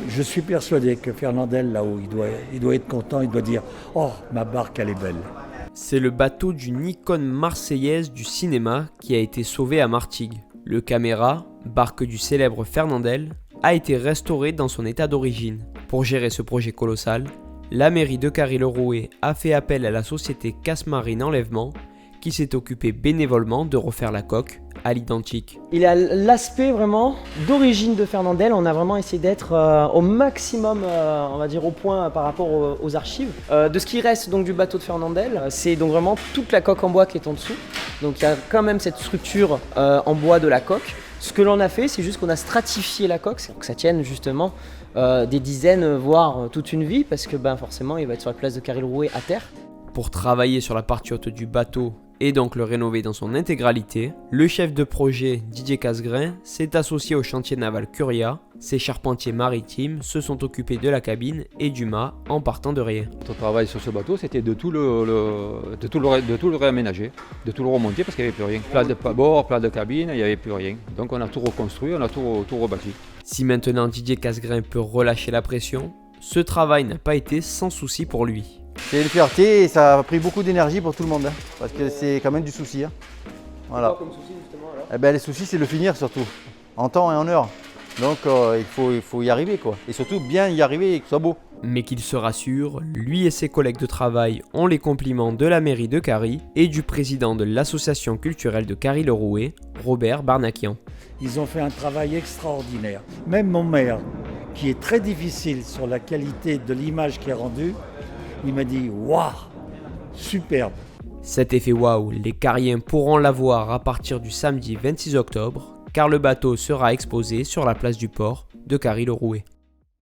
Je suis persuadé que Fernandel, là-haut, il doit être content, il doit dire « Oh, ma barque, elle est belle ». C'est le bateau d'une icône marseillaise du cinéma qui a été sauvé à Martigues. Le Caméra, barque du célèbre Fernandel, a été restauré dans son état d'origine. Pour gérer ce projet colossal, la mairie de Carry-le-Rouet a fait appel à la société Casse-Marine Enlèvement qui s'est occupée bénévolement de refaire la coque à l'identique. Il a l'aspect vraiment d'origine de Fernandel. On a vraiment essayé d'être au maximum, on va dire, au point par rapport aux archives. De ce qui reste donc du bateau de Fernandel, c'est donc vraiment toute la coque en bois qui est en dessous. Donc il y a quand même cette structure en bois de la coque. Ce que l'on a fait, c'est juste qu'on a stratifié la coque pour que ça tienne justement des dizaines, voire toute une vie, parce que forcément il va être sur la place de Carry-le-Rouet à terre. Pour travailler sur la partie haute du bateau et donc le rénover dans son intégralité, le chef de projet Didier Casgrain s'est associé au chantier naval Curia. Ces charpentiers maritimes se sont occupés de la cabine et du mât en partant de rien. Notre travail sur ce bateau, c'était de tout le réaménager, de tout le remonter parce qu'il n'y avait plus rien. Plat de bord, plat de cabine, il n'y avait plus rien. Donc on a tout reconstruit, on a tout rebâti. Si maintenant Didier Casgrain peut relâcher la pression, ce travail n'a pas été sans souci pour lui. C'est une fierté et ça a pris beaucoup d'énergie pour tout le monde, parce que c'est quand même du souci. Voilà. Quoi comme souci justement alors? Les soucis, c'est le finir surtout, en temps et en heure. Donc il faut y arriver quoi. Et surtout bien y arriver et que ce soit beau. Mais qu'il se rassure, lui et ses collègues de travail ont les compliments de la mairie de Carry et du président de l'association culturelle de Carry-le-Rouet, Robert Barnakian. Ils ont fait un travail extraordinaire. Même mon maire, qui est très difficile sur la qualité de l'image qui est rendue, il m'a dit « Waouh, superbe !» Cet effet waouh, les Cariens pourront l'avoir à partir du samedi 26 octobre, car le bateau sera exposé sur la place du port de Carry-le-Rouet.